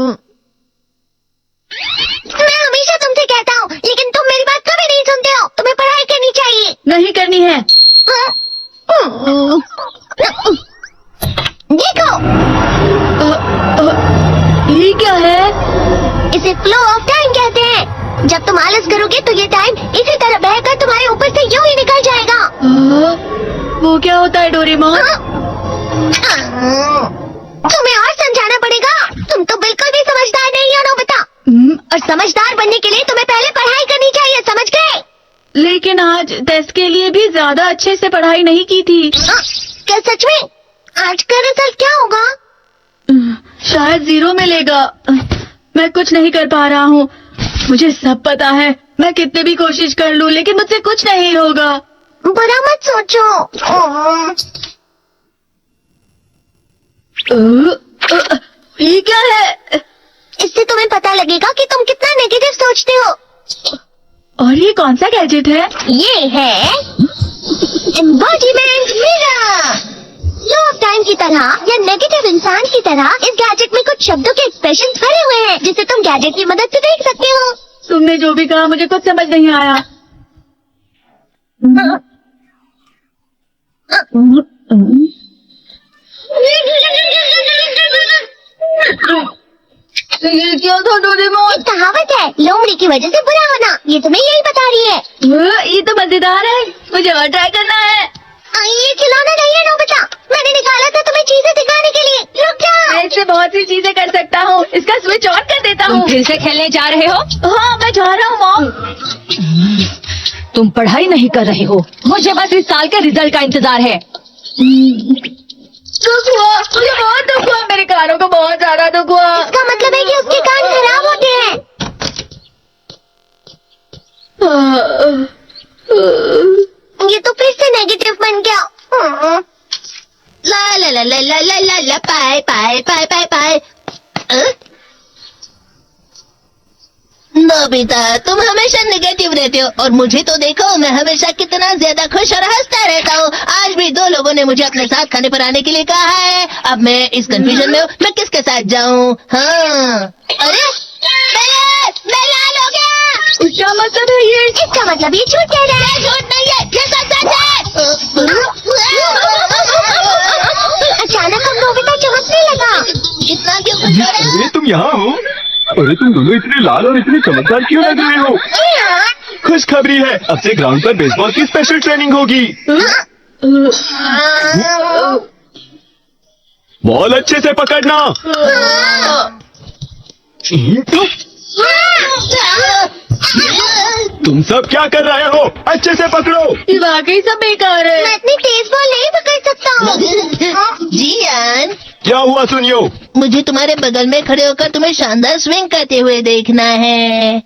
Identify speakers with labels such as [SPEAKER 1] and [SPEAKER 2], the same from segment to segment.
[SPEAKER 1] मैं हमेशा तुमसे कहता हूँ, लेकिन तुम मेरी बात कभी नहीं सुनते हो। तुम्हें पढ़ाई करनी चाहिए।
[SPEAKER 2] नहीं करनी है।
[SPEAKER 1] देखो,
[SPEAKER 2] ये क्या है?
[SPEAKER 1] इसे फ्लो ऑफ टाइम कहते हैं। जब तुम आलस करोगे तो ये टाइम इसी तरह बहकर तुम्हारे ऊपर से यूं ही निकल जाएगा।
[SPEAKER 2] वो क्या होता है डोरेमोन?
[SPEAKER 1] तुम्हें और समझाना पड़ेगा। तुम तो बिल्कुल भी समझदार नहीं हो नोबिता। और समझदार बनने के लिए तुम्हें पहले पढ़ाई करनी चाहिए, समझ गए?
[SPEAKER 2] लेकिन आज टेस्ट के लिए भी ज्यादा अच्छे से पढ़ाई नहीं की थी।
[SPEAKER 1] क्या सच में? आज का रिजल्ट क्या होगा?
[SPEAKER 2] शायद 0 मिलेगा। मैं कुछ नहीं कर पा रहा हूँ। मुझे सब पता है। मैं कितने भी कोशिश कर लूँ, लेकिन मुझसे कुछ नहीं होगा।
[SPEAKER 1] बुरा मत सोचो।
[SPEAKER 2] ये क्या है?
[SPEAKER 1] इससे तुम्हें पता लगेगा कि तुम कितना नेगेटिव सोचते हो।
[SPEAKER 2] और ये कौन सा गैजेट है?
[SPEAKER 1] ये है embodiment mirror. Flow of time की तरह या नेगेटिव इंसान की तरह इस गैजेट में कुछ शब्दों के एक्सप्रेशन भरे हुए हैं, जिसे तुम गैजेट की मदद से देख सकते हो।
[SPEAKER 2] तुमने जो भी कहा मुझे कुछ समझ नहीं आया। ये क्या था डोरेमोन?
[SPEAKER 1] कहावत है, लोमड़ी की वजह से बुरा होना। ये तुम्हें यही बता रही है।
[SPEAKER 2] ये तो मजेदार है। मुझे और ट्राई करना है।
[SPEAKER 1] ये खिलौना नहीं है नोबिता। मैंने निकाला था तुम्हें चीजें दिखाने के लिए। रुक जाओ।
[SPEAKER 2] मैं इससे बहुत सी चीजें कर सकता हूँ। इसका स्विच ऑन कर देता हूँ।
[SPEAKER 3] तुम फिर से खेलने जा रहे हो?
[SPEAKER 2] हाँ, मैं जा रहा हूँ मॉम।
[SPEAKER 3] तुम पढ़ाई नहीं कर रहे हो। मुझे बस इस साल के रिजल्ट का इंतजार है।
[SPEAKER 2] दुख हुआ, मुझे बहुत दुख हुआ। मेरे कानों को बहुत ज्यादा दुख हुआ।
[SPEAKER 1] इसका मतलब है कि उसके कान खराब होते हैं। ये तो फिर से नेगेटिव बन गया।
[SPEAKER 4] ला ला ला ला ला ला ला ला पाए पाए पाए पाए पाए। नोबिता, तुम हमेशा नेगेटिव रहते हो और मुझे तो देखो, मैं हमेशा कितना ज्यादा खुश और हंसता रहता हूँ। आज भी 2 लोगों ने मुझे अपने साथ खाने पर आने के लिए कहा है। अब मैं इस कंफ्यूजन में हूँ, मैं किसके साथ जाऊँ? हाँ, अरे मैं लाल हो गया।
[SPEAKER 2] क्या मतलब है ये?
[SPEAKER 1] इसका मतलब ये झूठ कह रहा है।
[SPEAKER 4] झूठ नहीं है, ये सच है।
[SPEAKER 1] अचानक हम नोबिता चमकने लगा।
[SPEAKER 4] इतना क्यों खुश हो रहे हो?
[SPEAKER 5] अरे तुम यहाँ हो? अरे तुम दोनों इतने लाल और इतने चमकदार क्यों लग रहे हो? खुशखबरी है, अब से ग्राउंड पर बेसबॉल की स्पेशल ट्रेनिंग होगी। बॉल अच्छे से पकड़ना। तुम सब क्या कर रहे हो? अच्छे से पकड़ो।
[SPEAKER 2] ये वाकई सब बेकार
[SPEAKER 1] मैं
[SPEAKER 2] है।
[SPEAKER 1] इतनी तेज बॉल नहीं पकड़ सकता हूँ।
[SPEAKER 4] जियान,
[SPEAKER 5] क्या हुआ सुनियो?
[SPEAKER 4] मुझे तुम्हारे बगल में खड़े होकर तुम्हें शानदार स्विंग करते हुए देखना है,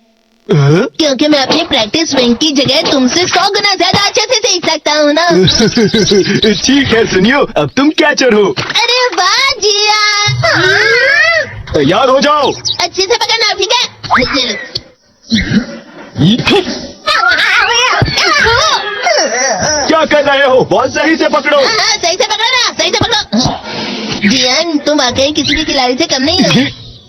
[SPEAKER 4] क्योंकि मैं अपनी प्रैक्टिस स्विंग की जगह तुमसे 100 गुना ज्यादा अच्छे से सीख सकता हूँ ना।
[SPEAKER 5] ठीक है सुनियो, अब तुम कैचर हो।
[SPEAKER 4] अरे वाह जियान,
[SPEAKER 5] तैयार हो जाओ।
[SPEAKER 4] अच्छे से पकड़ना, ठीक है?
[SPEAKER 5] क्या कर रहे हो? बॉल सही से पकड़ो।
[SPEAKER 4] हाँ, सही से पकड़ना, सही से पकड़ो। जियान, तुम वाकई किसी भी खिलाड़ी से कम नहीं हो।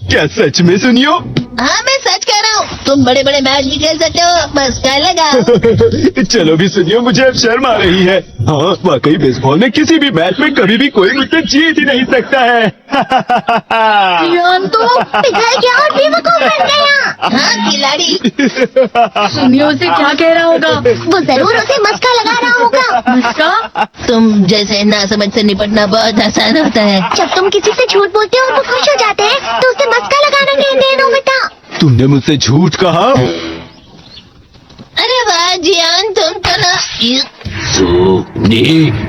[SPEAKER 5] क्या सच में सुनियो?
[SPEAKER 4] हाँ, मैं सच कह रहा हूँ। तुम बड़े बड़े मैच भी खेल सकते हो, बस क्या लगा।
[SPEAKER 5] चलो भी सुनियो, मुझे अब शर्म आ रही है। हाँ, वाकई बेसबॉल में किसी भी मैच में कभी भी कोई मुझसे जीत ही नहीं सकता है।
[SPEAKER 2] यान तो
[SPEAKER 1] पिघल गया और बेवकूफ बन गया।
[SPEAKER 4] हाँ, खिलाड़ी।
[SPEAKER 2] सुनियो उसे क्या कह रहा होगा?
[SPEAKER 1] वो जरूर उसे मस्का लगा रहा होगा।
[SPEAKER 2] मस्का?
[SPEAKER 4] तुम जैसे नासमझ से निपटना बहुत आसान होता है।
[SPEAKER 1] जब तुम किसी से झूठ बोलते हो और वो खुश हो जाते हैं, तो उसे मस्का लगाना कहते हैं नोबिता।
[SPEAKER 5] तुमने मुझसे झूठ कहा?
[SPEAKER 4] अरे वाह जियान, तुम तो ना।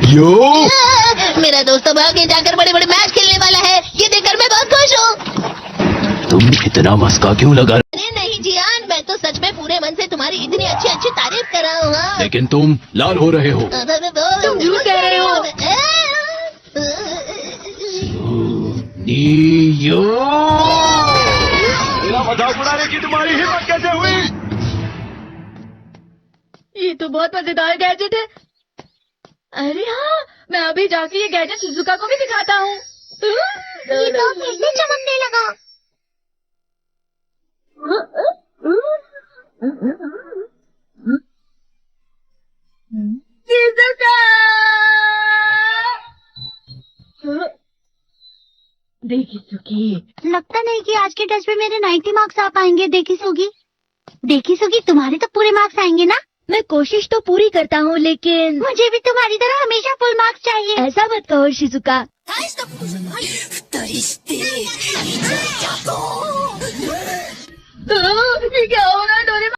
[SPEAKER 5] यो,
[SPEAKER 4] मेरा दोस्त अब आगे जाकर बड़े बड़े मैच खेलने वाला है, ये देखकर मैं बहुत खुश हूँ।
[SPEAKER 5] तुम इतना मस्का क्यों लगा?
[SPEAKER 4] अरे नहीं जियान, मैं तो सच में पूरे मन से तुम्हारी इतनी अच्छी अच्छी तारीफ कर रहा हूँ। हाँ।
[SPEAKER 5] लेकिन तुम लाल हो रहे हो।
[SPEAKER 4] तुम
[SPEAKER 2] झूठ कह रहे हो।
[SPEAKER 5] यो, मेरा मजाक उड़ाने की तुम्हारी हिम्मत कैसे हुई?
[SPEAKER 2] ये तो बहुत मजेदार गैजेट है। अरे हाँ, मैं अभी जाके ये गैजेट सुजुका को भी दिखाता हूँ।
[SPEAKER 1] ये तो फिर से चमकने लगा।
[SPEAKER 2] देखी सुखी।
[SPEAKER 1] लगता नहीं कि आज के टेस्ट में मेरे 90 मार्क्स आ पाएंगे। देखी सुगी तुम्हारे तो पूरे मार्क्स आएंगे ना?
[SPEAKER 3] मैं कोशिश तो पूरी करता हूँ, लेकिन
[SPEAKER 1] मुझे भी तुम्हारी तरह हमेशा फुल मार्क्स चाहिए।
[SPEAKER 3] ऐसा मत कहो शिजुका।
[SPEAKER 2] ये क्या हो रहा है Doraemon?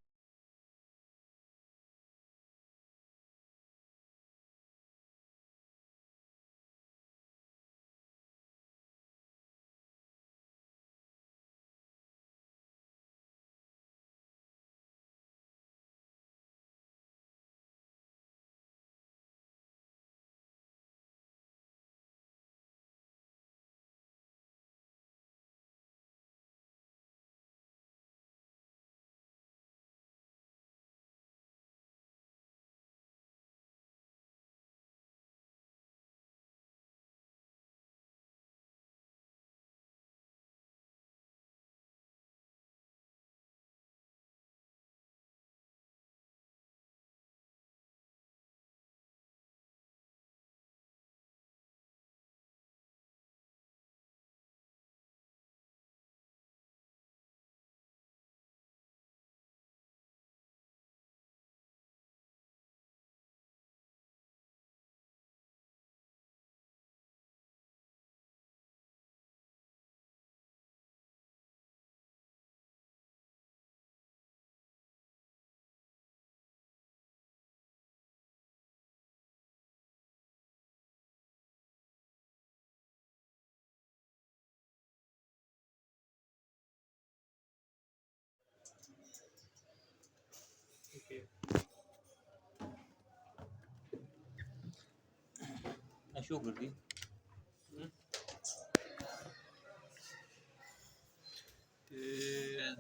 [SPEAKER 6] Aşağı gurdi.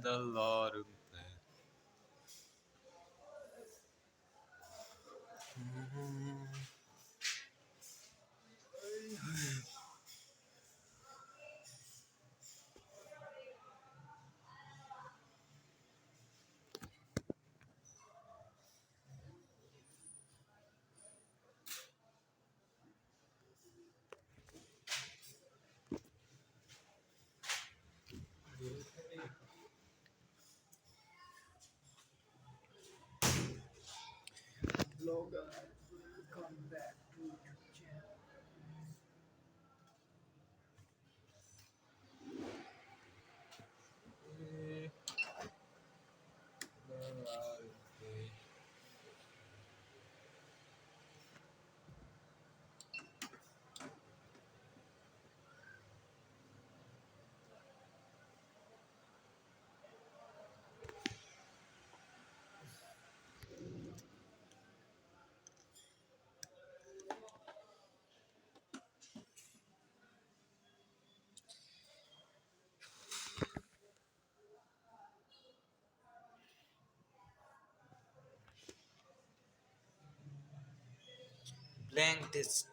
[SPEAKER 6] Dallarım. Blank test.